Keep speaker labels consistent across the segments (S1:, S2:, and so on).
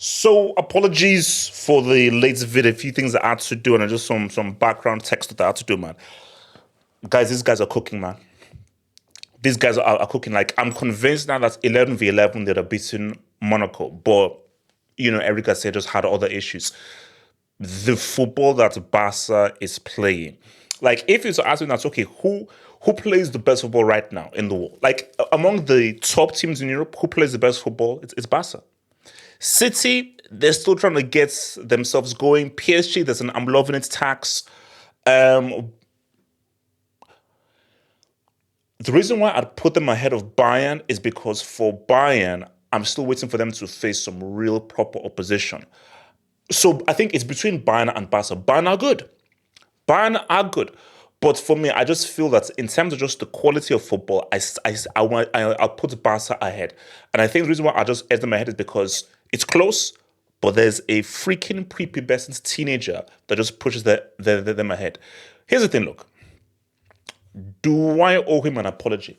S1: So apologies for the late video. A few things I had to do, and just some background text that I had to do, man. Guys, these guys are cooking, man. These guys are cooking. Like, I'm convinced now that 11v11 they'd have beaten Monaco, but Eric Garcia just had other issues. The football that Barca is playing, like, if you ask me that, okay, who plays the best football right now in the world? Like, among the top teams in Europe, who plays the best football? It's Barca. City, they're still trying to get themselves going. PSG, there's an I'm loving it tax. The reason why I'd put them ahead of Bayern is because for Bayern, I'm still waiting for them to face some real proper opposition. So I think it's between Bayern and Barca. Bayern are good. Bayern are good. But for me, I just feel that in terms of just the quality of football, I'll put Barca ahead. And I think the reason why I just edge them ahead is because it's close, but there's a freaking prepubescent teenager that just pushes them ahead. Here's the thing, look. Do I owe him an apology?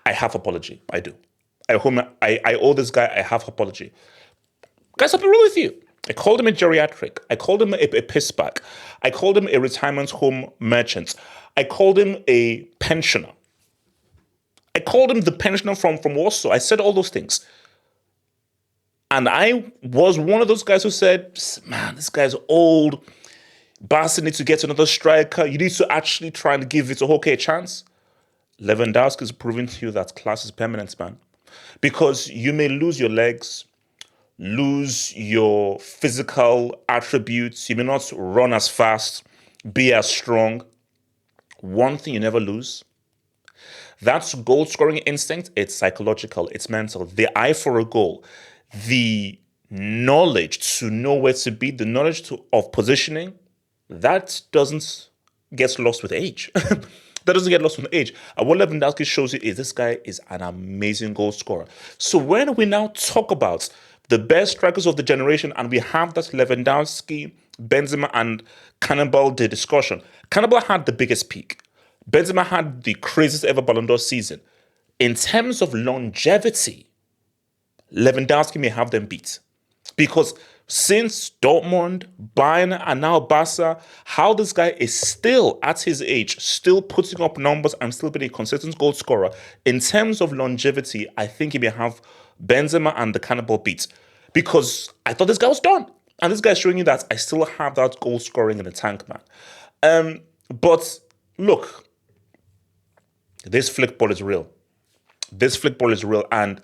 S1: I have apology. I do. I owe this guy a half apology. Guys, I'll be real with you. I called him a geriatric. I called him a piss bag. I called him a retirement home merchant. I called him a pensioner. I called him the pensioner from Warsaw. I said all those things. And I was one of those guys who said, man, this guy's old. Barca needs to get another striker. You need to actually try and give it a chance. Lewandowski is proving to you that class is permanent, man. Because you may lose your legs, lose your physical attributes. You may not run as fast, be as strong. One thing you never lose, that's goal-scoring instinct. It's psychological. It's mental. The eye for a goal, the knowledge to know where to be, the knowledge of positioning, that doesn't get lost with age. That doesn't get lost with age. And what Lewandowski shows you is this guy is an amazing goal scorer. So when we now talk about the best strikers of the generation, and we have that Lewandowski, Benzema, and Cannibal the discussion. Cannibal had the biggest peak. Benzema had the craziest ever Ballon d'Or season. In terms of longevity, Lewandowski may have them beat. Because since Dortmund, Bayern, and now Barca, how this guy is still, at his age, still putting up numbers and still being a consistent goal scorer, in terms of longevity, I think he may have Benzema and the Cannibal beat. Because I thought this guy was done. And this guy's showing you that I still have that goal scoring in the tank, man. But look, this flick ball is real. This flick ball is real. And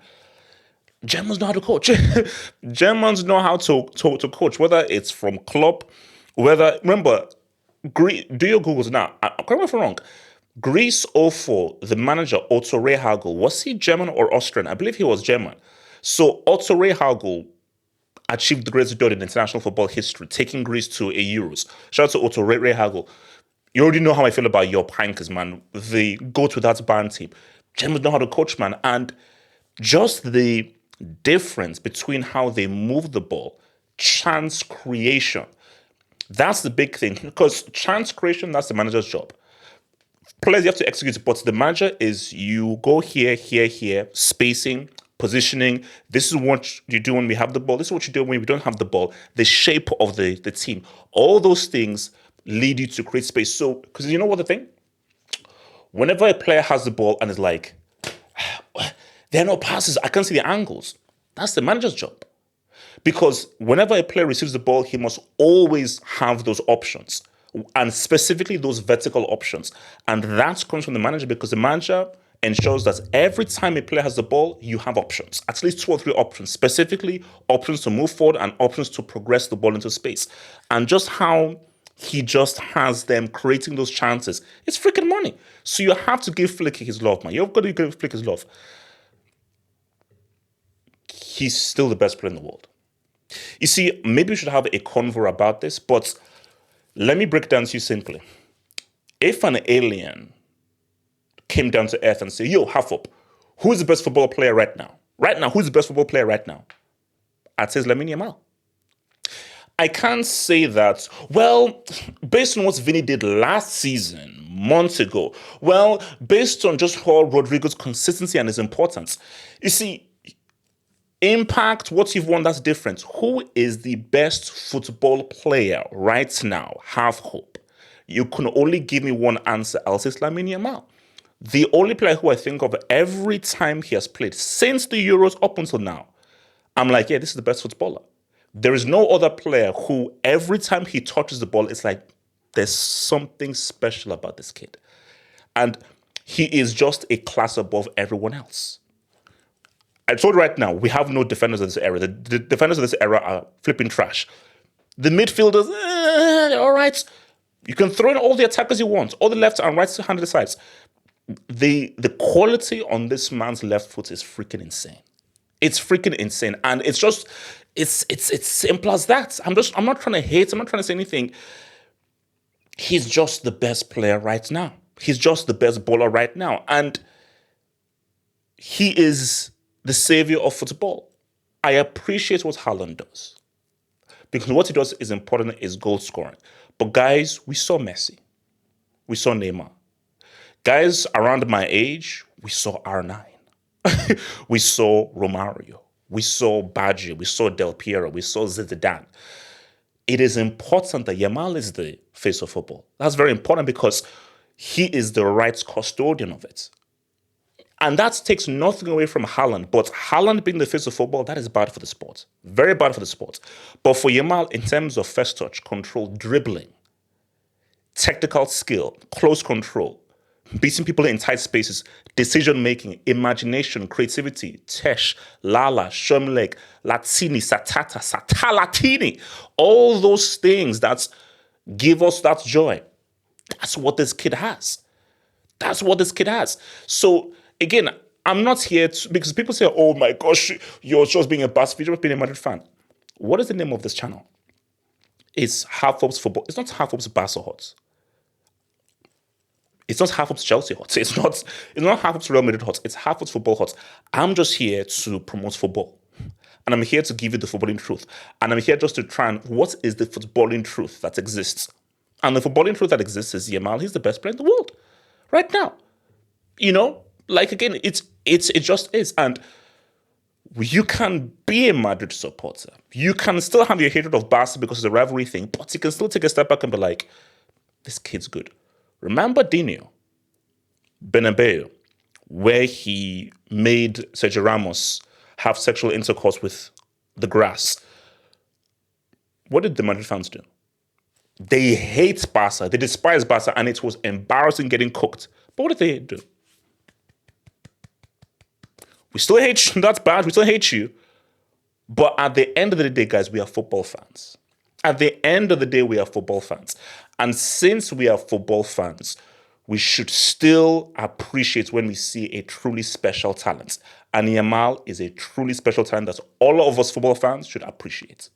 S1: Germans know how to coach. Germans know how to coach, whether it's from club, remember, do your Googles now. Correct me if I'm wrong. Greece 04, the manager, Otto Rehhagel, was he German or Austrian? I believe he was German. So Otto Rehhagel achieved the greatest job in international football history, taking Greece to a Euros. Shout out to Otto Rehhagel. You already know how I feel about your Pankers, man. They go to that band team. Germans know how to coach, man. And just the difference between how they move the ball, chance creation. That's the big thing, because chance creation, that's the manager's job. Players, you have to execute it, but the manager is you go here, here, here, spacing, positioning. This is what you do when we have the ball. This is what you do when we don't have the ball. The shape of the team. All those things lead you to create space. So, because you know what the thing? Whenever a player has the ball and is like, there are no passes, I can't see the angles. That's the manager's job. Because whenever a player receives the ball, he must always have those options, and specifically those vertical options. And that comes from the manager, because the manager ensures that every time a player has the ball, you have options, at least 2 or 3 options, specifically options to move forward and options to progress the ball into space. And just how he just has them creating those chances, it's freaking money. So you have to give Flick his love, man. You've got to give Flick his love. He's still the best player in the world. You see, maybe we should have a convo about this, but let me break down to you simply. If an alien came down to earth and said, yo, half up, who's the best football player right now? Right now, who's the best football player right now? I'd say Lamine Yamal. I can't say that, well, based on what Vinny did last season, months ago, well, based on just how Rodrigo's consistency and his importance. You see, Impact, what you've won, that's different. Who is the best football player right now? Have hope. You can only give me one answer, else it's Lamine Yamal. The only player who I think of every time he has played since the Euros up until now, I'm like, yeah, this is the best footballer. There is no other player who every time he touches the ball, it's like there's something special about this kid. And he is just a class above everyone else. I told you right now, we have no defenders of this era. The defenders of this era are flipping trash. The midfielders, they're all right. You can throw in all the attackers you want, all the left and right-handed sides. The quality on this man's left foot is freaking insane. It's freaking insane. And it's just, it's simple as that. I'm not trying to hate. I'm not trying to say anything. He's just the best player right now. He's just the best baller right now. And he is the savior of football. I appreciate what Haaland does. Because what he does is important, is goal scoring. But guys, we saw Messi. We saw Neymar. Guys around my age, we saw R9. We saw Romario. We saw Baggio. We saw Del Piero. We saw Zidane. It is important that Yamal is the face of football. That's very important because he is the right custodian of it. And that takes nothing away from Haaland. But Haaland being the face of football, that is bad for the sport. Very bad for the sport. But for Yamal, in terms of first touch, control, dribbling, technical skill, close control, beating people in tight spaces, decision-making, imagination, creativity, Tesh, Lala, Shomleg, Latini, Satata, Satalatini, all those things that give us that joy. That's what this kid has. That's what this kid has. So, again, I'm not here to, because people say, oh my gosh, you're just being a Barca, you're just being a Madrid fan. What is the name of this channel? It's Half Hopes Football. It's not Half Hopes Barca Hot. It's not Half Hopes Chelsea Hot. It's not Half Hopes Real Madrid Hot. It's Half Hopes Football Hot. I'm just here to promote football. And I'm here to give you the footballing truth. And I'm here just to try and, what is the footballing truth that exists? And the footballing truth that exists is Yamal, he's the best player in the world. Right now. You know? Like, again, it just is. And you can be a Madrid supporter. You can still have your hatred of Barca because it's a rivalry thing, but you can still take a step back and be like, this kid's good. Remember Dino, Bernabeu, where he made Sergio Ramos have sexual intercourse with the grass. What did the Madrid fans do? They hate Barca. They despise Barca, and it was embarrassing getting cooked. But what did they do? We still hate you. That's bad. We still hate you. But at the end of the day, guys, we are football fans. At the end of the day, we are football fans. And since we are football fans, we should still appreciate when we see a truly special talent. And Yamal is a truly special talent that all of us football fans should appreciate.